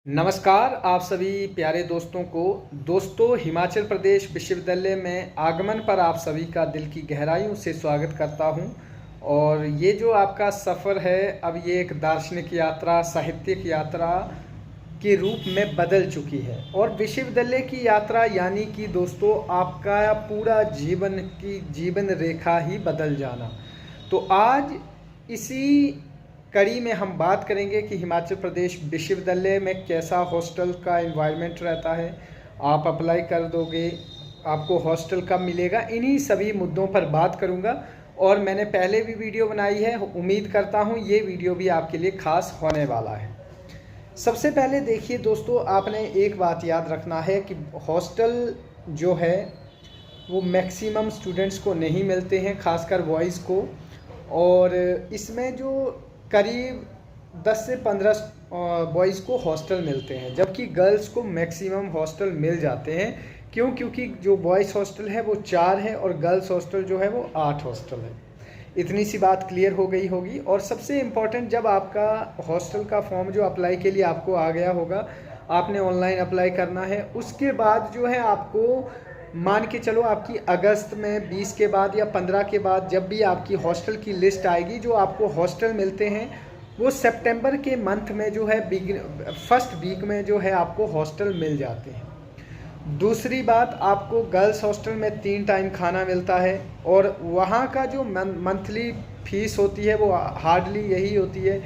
नमस्कार आप सभी प्यारे दोस्तों को। दोस्तों, हिमाचल प्रदेश विश्वविद्यालय में आगमन पर आप सभी का दिल की गहराइयों से स्वागत करता हूं। और ये जो आपका सफ़र है, अब ये एक दार्शनिक यात्रा, साहित्यिक यात्रा के रूप में बदल चुकी है। और विश्वविद्यालय की यात्रा यानी कि दोस्तों आपका पूरा जीवन रेखा ही बदल जाना। तो आज इसी कड़ी में हम बात करेंगे कि हिमाचल प्रदेश विश्वविद्यालय में कैसा हॉस्टल का एनवायरनमेंट रहता है, आप अप्लाई कर दोगे, आपको हॉस्टल कब मिलेगा, इन्हीं सभी मुद्दों पर बात करूंगा। और मैंने पहले भी वीडियो बनाई है, उम्मीद करता हूं ये वीडियो भी आपके लिए खास होने वाला है। सबसे पहले देखिए दोस्तों, आपने एक बात याद रखना है कि हॉस्टल जो है वो मैक्सिमम स्टूडेंट्स को नहीं मिलते हैं, खासकर बॉयज़ को। और इसमें जो करीब 10 से 15 बॉयज़ को हॉस्टल मिलते हैं, जबकि गर्ल्स को मैक्सिमम हॉस्टल मिल जाते हैं। क्योंकि जो बॉयज़ हॉस्टल है वो 4 है और गर्ल्स हॉस्टल जो है वो 8 हॉस्टल है। इतनी सी बात क्लियर हो गई होगी। और सबसे इम्पॉर्टेंट, जब आपका हॉस्टल का फॉर्म जो अप्लाई के लिए आपको आ गया होगा, आपने ऑनलाइन अप्लाई करना है, उसके बाद जो है आपको मान के चलो आपकी अगस्त में 20 के बाद या 15 के बाद जब भी आपकी हॉस्टल की लिस्ट आएगी, जो आपको हॉस्टल मिलते हैं वो सितंबर के मंथ में जो है फर्स्ट वीक में जो है आपको हॉस्टल मिल जाते हैं। दूसरी बात, आपको गर्ल्स हॉस्टल में 3 टाइम खाना मिलता है और वहाँ का जो मंथली फीस होती है वो हार्डली यही होती है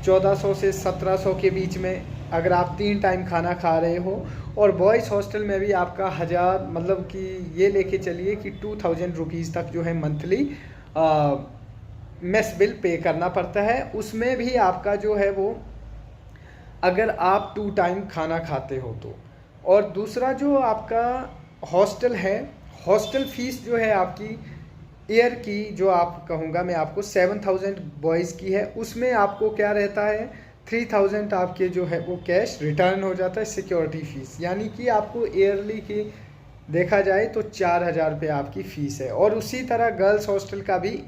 1400 से 1700 के बीच में, अगर आप 3 टाइम खाना खा रहे हो। और बॉयज़ हॉस्टल में भी आपका 1000, मतलब कि ये लेके चलिए कि 2000 रुपीज़ तक जो है मंथली मेस बिल पे करना पड़ता है। उसमें भी आपका जो है वो, अगर आप 2 टाइम खाना खाते हो तो। और दूसरा जो आपका हॉस्टल है, हॉस्टल फीस जो है आपकी ईयर की, जो आप कहूँगा मैं आपको 7000 बॉयज़ की है, उसमें आपको क्या रहता है 3000 आपके जो है वो कैश रिटर्न हो जाता है, सिक्योरिटी फ़ीस। यानी कि आपको ईयरली की देखा जाए तो 4000 रुपये आपकी फ़ीस है। और उसी तरह गर्ल्स हॉस्टल का भी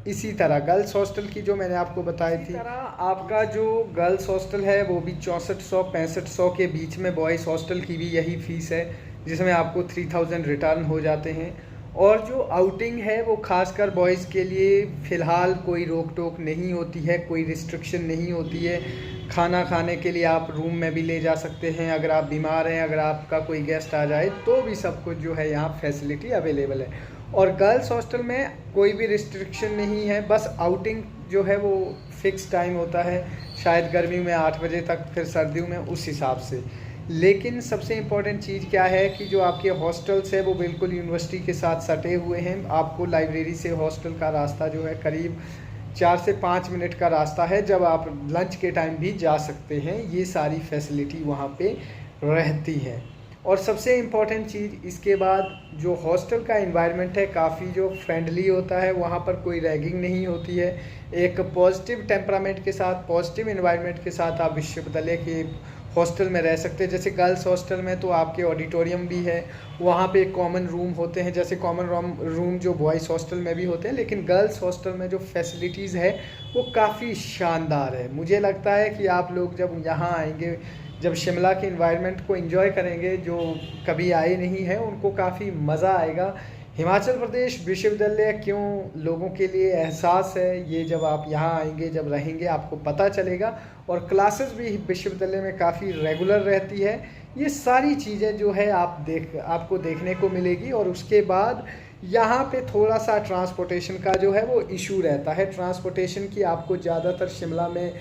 इसी तरह, गर्ल्स हॉस्टल की जो मैंने आपको बताई थी, आपका जो गर्ल्स हॉस्टल है वो भी 6400-6500 के बीच में, बॉयज़ हॉस्टल की भी यही फ़ीस है जिसमें आपको 3000 रिटर्न हो जाते हैं। और जो आउटिंग है वो खासकर बॉयज़ के लिए फ़िलहाल कोई रोक टोक नहीं होती है, कोई रिस्ट्रिक्शन नहीं होती है। खाना खाने के लिए आप रूम में भी ले जा सकते हैं, अगर आप बीमार हैं, अगर आपका कोई गेस्ट आ जाए तो भी सब कुछ जो है यहाँ फैसिलिटी अवेलेबल है। और गर्ल्स हॉस्टल में कोई भी रिस्ट्रिक्शन नहीं है, बस आउटिंग जो है वो फ़िक्स टाइम होता है, शायद गर्मियों में 8 बजे तक, फिर सर्दियों में उस हिसाब से। लेकिन सबसे इम्पॉर्टेंट चीज़ क्या है कि जो आपके हॉस्टल्स है वो बिल्कुल यूनिवर्सिटी के साथ सटे हुए हैं। आपको लाइब्रेरी से हॉस्टल का रास्ता जो है करीब 4 से 5 मिनट का रास्ता है, जब आप लंच के टाइम भी जा सकते हैं। ये सारी फैसिलिटी वहाँ पे रहती है। और सबसे इम्पॉर्टेंट चीज़ इसके बाद, जो हॉस्टल का एनवायरनमेंट है काफ़ी जो फ्रेंडली होता है, वहाँ पर कोई रैगिंग नहीं होती है। एक पॉजिटिव टेम्परामेंट के साथ, पॉजिटिव एनवायरनमेंट के साथ आप विश्वविद्यालय के हॉस्टल में रह सकते हैं। जैसे गर्ल्स हॉस्टल में तो आपके ऑडिटोरियम भी है, वहाँ पे कॉमन रूम होते हैं, जैसे कॉमन रूम जो बॉयज़ हॉस्टल में भी होते हैं। लेकिन गर्ल्स हॉस्टल में जो फैसिलिटीज़ है वो काफ़ी शानदार है। मुझे लगता है कि आप लोग जब यहाँ आएंगे, जब शिमला के एनवायरनमेंट को एंजॉय करेंगे, जो कभी आए नहीं हैं उनको काफ़ी मज़ा आएगा। हिमाचल प्रदेश विश्वविद्यालय क्यों लोगों के लिए एहसास है, ये जब आप यहाँ आएंगे, जब रहेंगे, आपको पता चलेगा। और क्लासेस भी विश्वविद्यालय में काफ़ी रेगुलर रहती है। ये सारी चीज़ें जो है आपको देखने को मिलेगी। और उसके बाद यहाँ पे थोड़ा सा ट्रांसपोर्टेशन का जो है वो इशू रहता है। ट्रांसपोर्टेशन की आपको ज़्यादातर शिमला में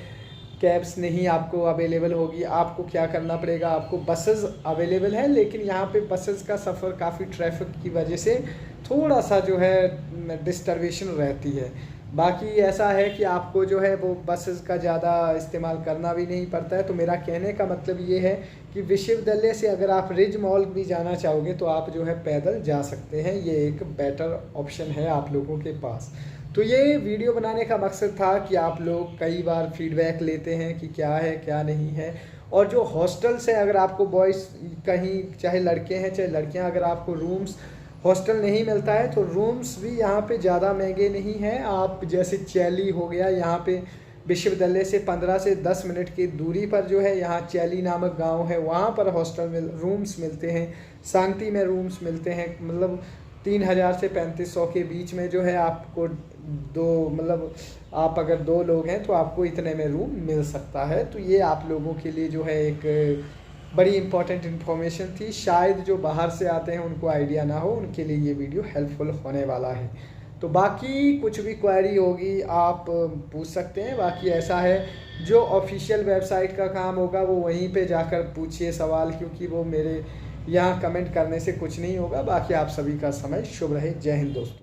कैब्स नहीं आपको अवेलेबल होगी, आपको क्या करना पड़ेगा, आपको बसेस अवेलेबल है, लेकिन यहाँ पे बसेस का सफ़र काफ़ी ट्रैफिक की वजह से थोड़ा सा जो है डिस्टर्बेशन रहती है। बाकी ऐसा है कि आपको जो है वो बसेस का ज़्यादा इस्तेमाल करना भी नहीं पड़ता है। तो मेरा कहने का मतलब ये है कि विश्वविद्यालय से अगर आप रिज मॉल भी जाना चाहोगे तो आप जो है पैदल जा सकते हैं। ये एक बेटर ऑप्शन है आप लोगों के पास। तो ये वीडियो बनाने का मकसद था कि आप लोग कई बार फीडबैक लेते हैं कि क्या है क्या नहीं है। और जो हॉस्टल्स है, अगर आपको बॉयज़ कहीं, चाहे लड़के हैं चाहे लड़कियां, अगर आपको रूम्स हॉस्टल नहीं मिलता है तो रूम्स भी यहाँ पे ज़्यादा महंगे नहीं हैं। आप जैसे चैली हो गया, यहाँ पे विश्वविद्यालय से 15 से 10 मिनट की दूरी पर जो है यहाँ चैली नामक गांव है, वहाँ पर हॉस्टल में रूम्स मिलते हैं। सांगटी में रूम्स मिलते हैं, मतलब 3000 से 3500 के बीच में जो है आपको मतलब आप अगर 2 लोग हैं तो आपको इतने में रूम मिल सकता है। तो ये आप लोगों के लिए जो है एक बड़ी इंपॉर्टेंट इन्फॉर्मेशन थी। शायद जो बाहर से आते हैं उनको आइडिया ना हो, उनके लिए ये वीडियो हेल्पफुल होने वाला है। तो बाकी कुछ भी क्वेरी होगी आप पूछ सकते हैं। बाकी ऐसा है, जो ऑफिशियल वेबसाइट का काम होगा वो वहीं पे जाकर पूछिए सवाल, क्योंकि वो मेरे यहाँ कमेंट करने से कुछ नहीं होगा। बाकी आप सभी का समय शुभ रहे। जय हिंद दोस्तों।